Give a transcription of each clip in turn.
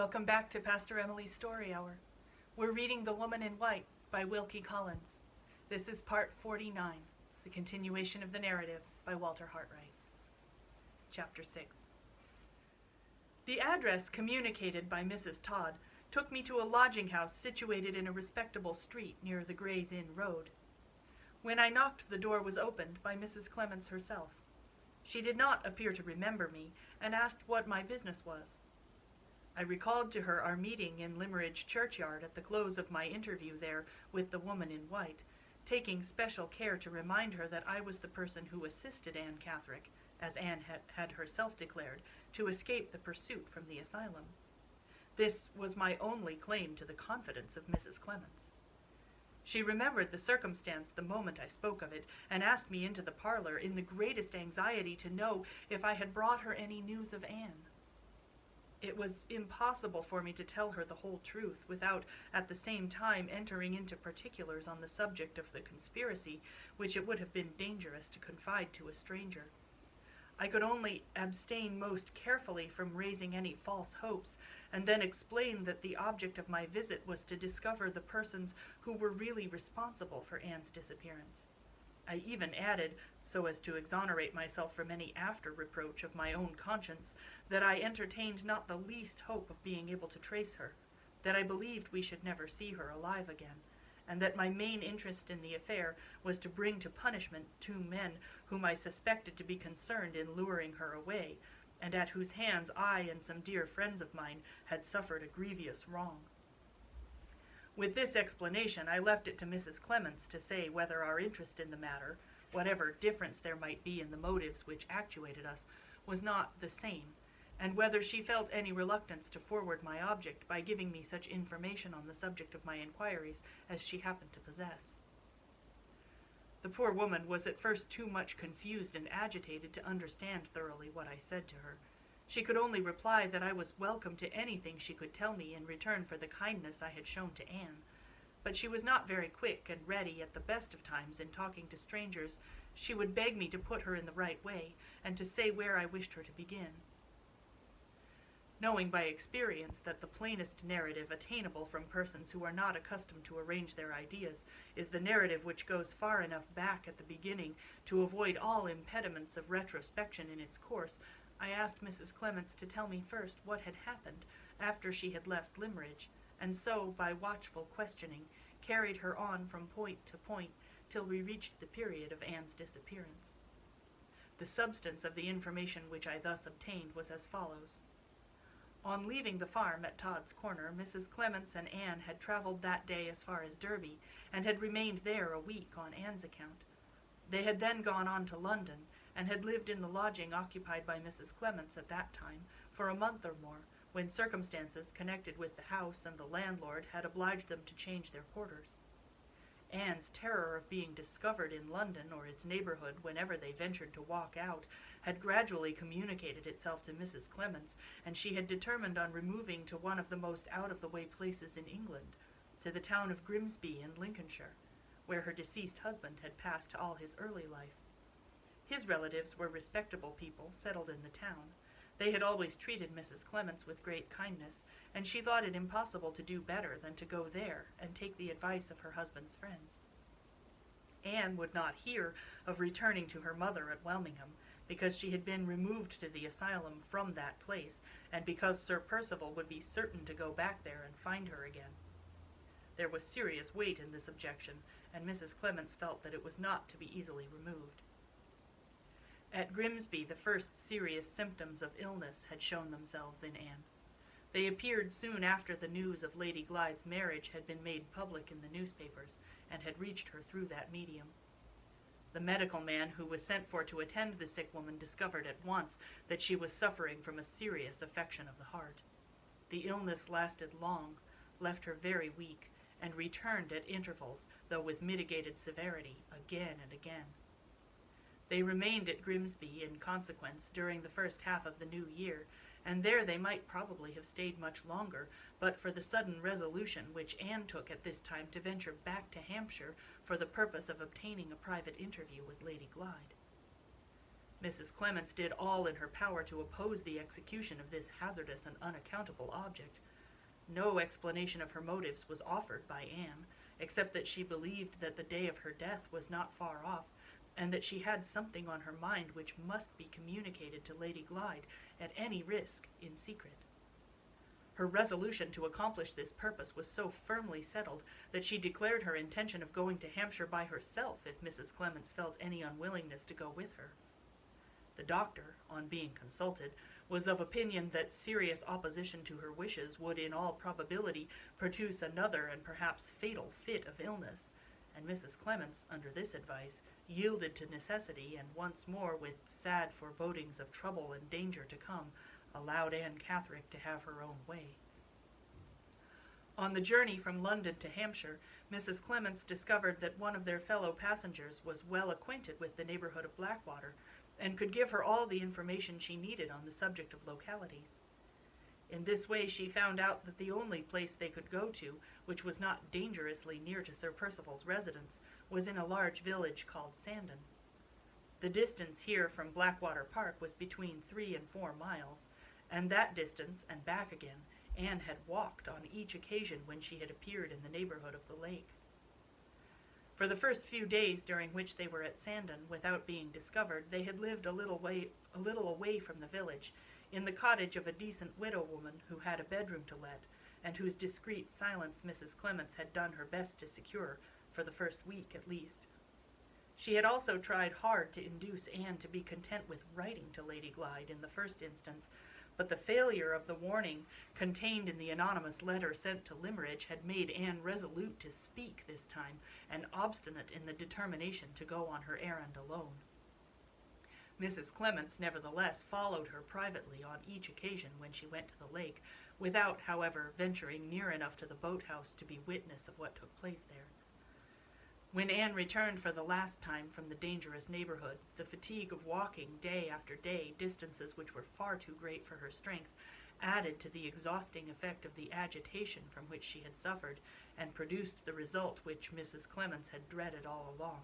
Welcome back to Pastor Emilie's Story Hour. We're reading The Woman in White by Wilkie Collins. This is part 49, the continuation of the narrative by Walter Hartwright. Chapter 6. The address communicated by Mrs. Todd took me to a lodging house situated in a respectable street near the Gray's Inn Road. When I knocked, the door was opened by Mrs. Clements herself. She did not appear to remember me, and asked what my business was. I recalled to her our meeting in Limmeridge churchyard at the close of my interview there with the woman in white, taking special care to remind her that I was the person who assisted Anne Catherick, as Anne had herself declared, to escape the pursuit from the asylum. This was my only claim to the confidence of Mrs. Clements. She remembered the circumstance the moment I spoke of it, and asked me into the parlor in the greatest anxiety to know if I had brought her any news of Anne. It was impossible for me to tell her the whole truth without at the same time entering into particulars on the subject of the conspiracy, which it would have been dangerous to confide to a stranger. I could only abstain most carefully from raising any false hopes, and then explain that the object of my visit was to discover the persons who were really responsible for Anne's disappearance. I even added, so as to exonerate myself from any after-reproach of my own conscience, that I entertained not the least hope of being able to trace her, that I believed we should never see her alive again, and that my main interest in the affair was to bring to punishment 2 men whom I suspected to be concerned in luring her away, and at whose hands I and some dear friends of mine had suffered a grievous wrong. With this explanation, I left it to Mrs. Clements to say whether our interest in the matter, whatever difference there might be in the motives which actuated us, was not the same, and whether she felt any reluctance to forward my object by giving me such information on the subject of my inquiries as she happened to possess. The poor woman was at first too much confused and agitated to understand thoroughly what I said to her. She could only reply that I was welcome to anything she could tell me in return for the kindness I had shown to Anne. But she was not very quick and ready at the best of times in talking to strangers. She would beg me to put her in the right way, and to say where I wished her to begin. Knowing by experience that the plainest narrative attainable from persons who are not accustomed to arrange their ideas is the narrative which goes far enough back at the beginning to avoid all impediments of retrospection in its course, I asked Mrs. Clements to tell me first what had happened after she had left Limmeridge, and so, by watchful questioning, carried her on from point to point till we reached the period of Anne's disappearance. The substance of the information which I thus obtained was as follows. On leaving the farm at Todd's Corner, Mrs. Clements and Anne had traveled that day as far as Derby, and had remained there a week on Anne's account. They had then gone on to London, and had lived in the lodging occupied by Mrs. Clements at that time for a month or more, when circumstances connected with the house and the landlord had obliged them to change their quarters. Anne's terror of being discovered in London or its neighborhood whenever they ventured to walk out had gradually communicated itself to Mrs. Clements, and she had determined on removing to one of the most out-of-the-way places in England, to the town of Grimsby in Lincolnshire, where her deceased husband had passed all his early life. His relatives were respectable people settled in the town. They had always treated Mrs. Clements with great kindness, and she thought it impossible to do better than to go there and take the advice of her husband's friends. Anne would not hear of returning to her mother at Welmingham, because she had been removed to the asylum from that place, and because Sir Percival would be certain to go back there and find her again. There was serious weight in this objection, and Mrs. Clements felt that it was not to be easily removed. At Grimsby, the first serious symptoms of illness had shown themselves in Anne. They appeared soon after the news of Lady Glyde's marriage had been made public in the newspapers, and had reached her through that medium. The medical man who was sent for to attend the sick woman discovered at once that she was suffering from a serious affection of the heart. The illness lasted long, left her very weak, and returned at intervals, though with mitigated severity, again and again. They remained at Grimsby, in consequence, during the first half of the new year, and there they might probably have stayed much longer, but for the sudden resolution which Anne took at this time to venture back to Hampshire for the purpose of obtaining a private interview with Lady Glyde. Mrs. Clements did all in her power to oppose the execution of this hazardous and unaccountable object, No explanation of her motives was offered by Anne, except that she believed that the day of her death was not far off, and that she had something on her mind which must be communicated to Lady Glyde at any risk in secret. Her resolution to accomplish this purpose was so firmly settled that she declared her intention of going to Hampshire by herself if Mrs. Clements felt any unwillingness to go with her. The doctor, on being consulted, was of opinion that serious opposition to her wishes would in all probability produce another and perhaps fatal fit of illness, and Mrs. Clements, under this advice, yielded to necessity, and once more, with sad forebodings of trouble and danger to come, allowed Anne Catherick to have her own way. On the journey from London to Hampshire, Mrs. Clements discovered that one of their fellow passengers was well acquainted with the neighborhood of Blackwater, and could give her all the information she needed on the subject of localities. In this way she found out that the only place they could go to, which was not dangerously near to Sir Percival's residence, was in a large village called Sandon. The distance here from Blackwater Park was between 3 and 4 miles, and that distance and back again Anne had walked on each occasion when she had appeared in the neighborhood of the lake. For the first few days during which they were at Sandon, without being discovered, they had lived a little away from the village, in the cottage of a decent widow woman who had a bedroom to let, and whose discreet silence Mrs. Clements had done her best to secure, for the first week at least. She had also tried hard to induce Anne to be content with writing to Lady Glyde in the first instance, but the failure of the warning contained in the anonymous letter sent to Limmeridge had made Anne resolute to speak this time, and obstinate in the determination to go on her errand alone. Mrs. Clements nevertheless followed her privately on each occasion when she went to the lake, without, however, venturing near enough to the boathouse to be witness of what took place there. When Anne returned for the last time from the dangerous neighborhood, the fatigue of walking day after day distances which were far too great for her strength, added to the exhausting effect of the agitation from which she had suffered, and produced the result which Mrs. Clements had dreaded all along.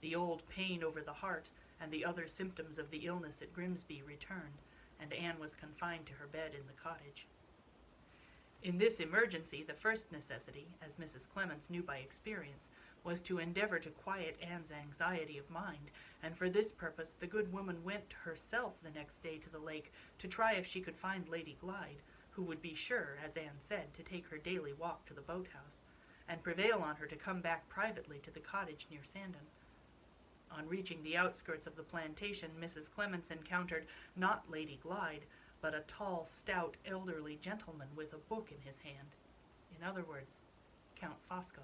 The old pain over the heart and the other symptoms of the illness at Grimsby returned, and Anne was confined to her bed in the cottage. In this emergency, the first necessity, as Mrs. Clements knew by experience, was to endeavor to quiet Anne's anxiety of mind, and for this purpose the good woman went herself the next day to the lake to try if she could find Lady Glyde, who would be sure, as Anne said, to take her daily walk to the boathouse, and prevail on her to come back privately to the cottage near Sandon. On reaching the outskirts of the plantation, Mrs. Clements encountered not Lady Glyde, but a tall, stout, elderly gentleman with a book in his hand. In other words, Count Fosco.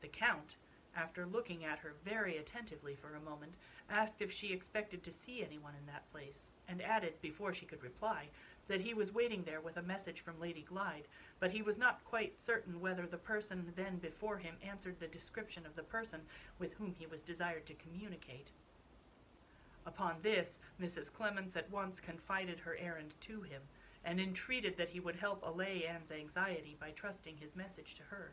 The Count, after looking at her very attentively for a moment, asked if she expected to see anyone in that place, and added, before she could reply, that he was waiting there with a message from Lady Glyde, but he was not quite certain whether the person then before him answered the description of the person with whom he was desired to communicate. Upon this, Mrs. Clements at once confided her errand to him, and entreated that he would help allay Anne's anxiety by trusting his message to her.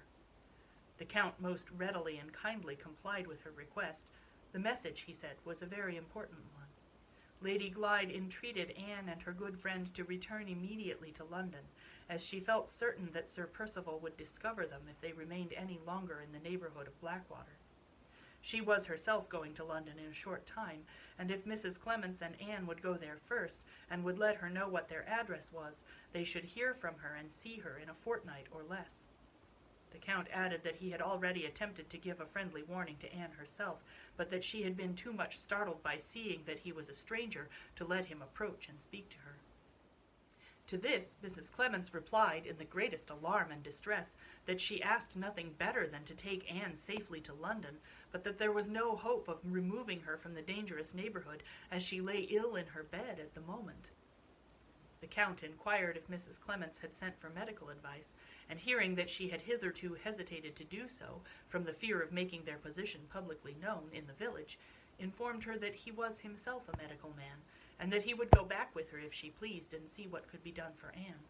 The Count most readily and kindly complied with her request. The message, he said, was a very important one. Lady Glyde entreated Anne and her good friend to return immediately to London, as she felt certain that Sir Percival would discover them if they remained any longer in the neighborhood of Blackwater. She was herself going to London in a short time, and if Mrs. Clements and Anne would go there first, and would let her know what their address was, they should hear from her and see her in a fortnight or less. The Count added that he had already attempted to give a friendly warning to Anne herself, but that she had been too much startled by seeing that he was a stranger to let him approach and speak to her. To this, Mrs. Clements replied, in the greatest alarm and distress, that she asked nothing better than to take Anne safely to London, but that there was no hope of removing her from the dangerous neighborhood, as she lay ill in her bed at the moment. The Count inquired if Mrs. Clements had sent for medical advice, and hearing that she had hitherto hesitated to do so, from the fear of making their position publicly known in the village, informed her that he was himself a medical man, and that he would go back with her if she pleased and see what could be done for Anne.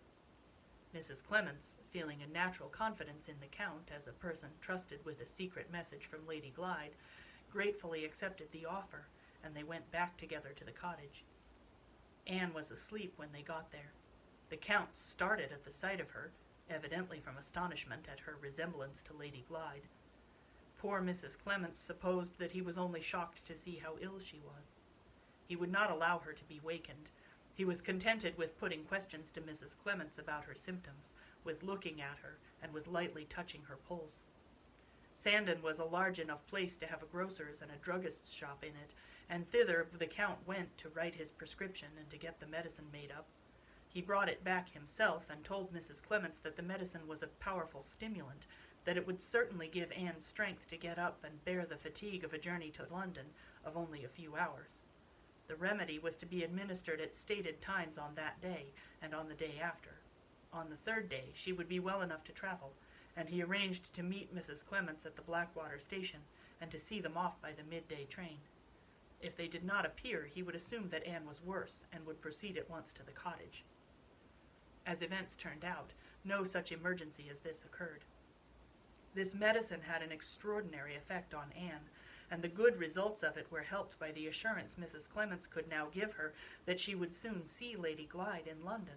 Mrs. Clements, feeling a natural confidence in the Count as a person trusted with a secret message from Lady Glyde, gratefully accepted the offer, and they went back together to the cottage. Anne was asleep when they got there. The Count started at the sight of her, evidently from astonishment at her resemblance to Lady Glyde. Poor Mrs. Clements supposed that he was only shocked to see how ill she was. He would not allow her to be wakened. He was contented with putting questions to Mrs. Clements about her symptoms, with looking at her, and with lightly touching her pulse. Sandon was a large enough place to have a grocer's and a druggist's shop in it, and thither the Count went to write his prescription and to get the medicine made up. He brought it back himself and told Mrs. Clements that the medicine was a powerful stimulant, that it would certainly give Anne strength to get up and bear the fatigue of a journey to London of only a few hours. The remedy was to be administered at stated times on that day and on the day after. On the third day she would be well enough to travel, and he arranged to meet Mrs. Clements at the Blackwater station and to see them off by the midday train. If they did not appear, he would assume that Anne was worse and would proceed at once to the cottage. As events turned out, no such emergency as this occurred. This medicine had an extraordinary effect on Anne, and the good results of it were helped by the assurance Mrs. Clements could now give her that she would soon see Lady Glyde in London.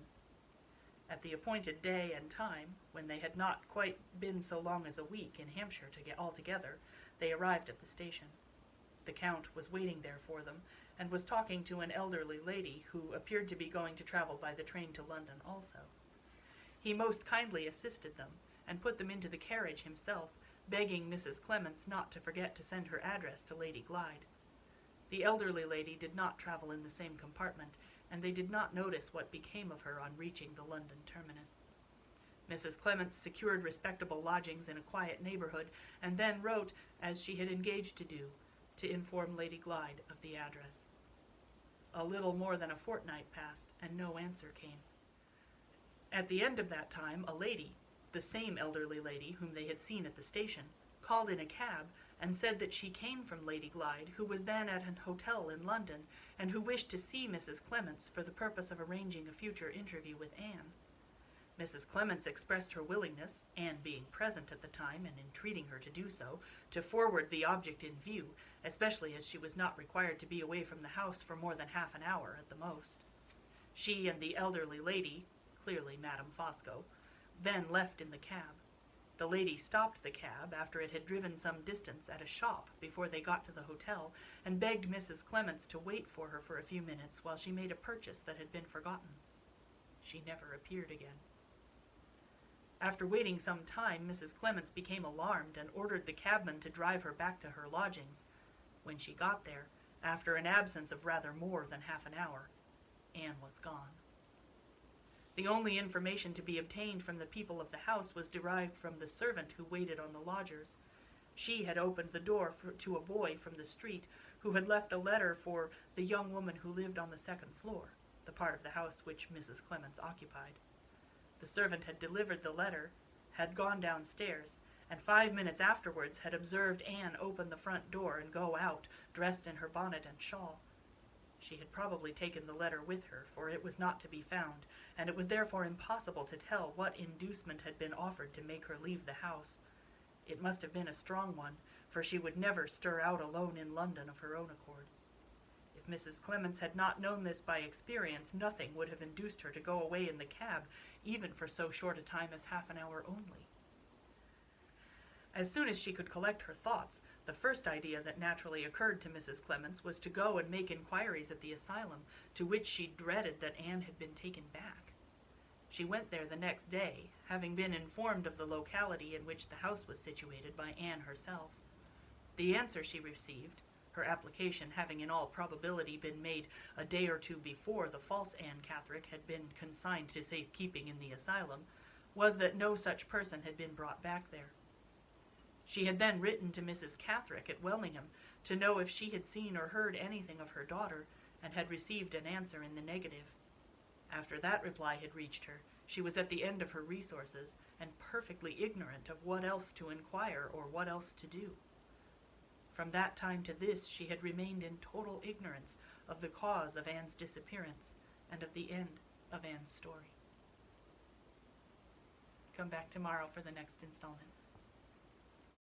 At the appointed day and time, when they had not quite been so long as a week in Hampshire to get all together, they arrived at the station. The Count was waiting there for them, and was talking to an elderly lady who appeared to be going to travel by the train to London also. He most kindly assisted them, and put them into the carriage himself, begging Mrs. Clements not to forget to send her address to Lady Glyde. The elderly lady did not travel in the same compartment, and they did not notice what became of her on reaching the London terminus. Mrs. Clements secured respectable lodgings in a quiet neighborhood, and then wrote, as she had engaged to do, to inform Lady Glyde of the address. A little more than a fortnight passed, and no answer came. At the end of that time, a lady, the same elderly lady whom they had seen at the station, called in a cab and said that she came from Lady Glyde, who was then at an hotel in London, and who wished to see Mrs. Clements for the purpose of arranging a future interview with Anne. Mrs. Clements expressed her willingness, Anne being present at the time and entreating her to do so, to forward the object in view, especially as she was not required to be away from the house for more than half an hour at the most. She and the elderly lady, clearly Madame Fosco, then left in the cab. The lady stopped the cab after it had driven some distance at a shop before they got to the hotel, and begged Mrs. Clements to wait for her for a few minutes while she made a purchase that had been forgotten. She never appeared again. After waiting some time, Mrs. Clements became alarmed and ordered the cabman to drive her back to her lodgings. When she got there, after an absence of rather more than half an hour, Anne was gone. The only information to be obtained from the people of the house was derived from the servant who waited on the lodgers. She had opened the door to a boy from the street who had left a letter for the young woman who lived on the second floor, the part of the house which Mrs. Clements occupied. The servant had delivered the letter, had gone downstairs, and 5 minutes afterwards had observed Anne open the front door and go out, dressed in her bonnet and shawl. She had probably taken the letter with her, for it was not to be found, and it was therefore impossible to tell what inducement had been offered to make her leave the house. It must have been a strong one, for she would never stir out alone in London of her own accord. If Mrs. Clements had not known this by experience, nothing would have induced her to go away in the cab, even for so short a time as half an hour only. As soon as she could collect her thoughts, the first idea that naturally occurred to Mrs. Clements was to go and make inquiries at the asylum, to which she dreaded that Anne had been taken back. She went there the next day, having been informed of the locality in which the house was situated by Anne herself. The answer she received, her application having in all probability been made a day or two before the false Anne Catherick had been consigned to safekeeping in the asylum, was that no such person had been brought back there. She had then written to Mrs. Catherick at Wellingham to know if she had seen or heard anything of her daughter, and had received an answer in the negative. After that reply had reached her, she was at the end of her resources, and perfectly ignorant of what else to inquire or what else to do. From that time to this she had remained in total ignorance of the cause of Anne's disappearance and of the end of Anne's story. Come back tomorrow for the next installment.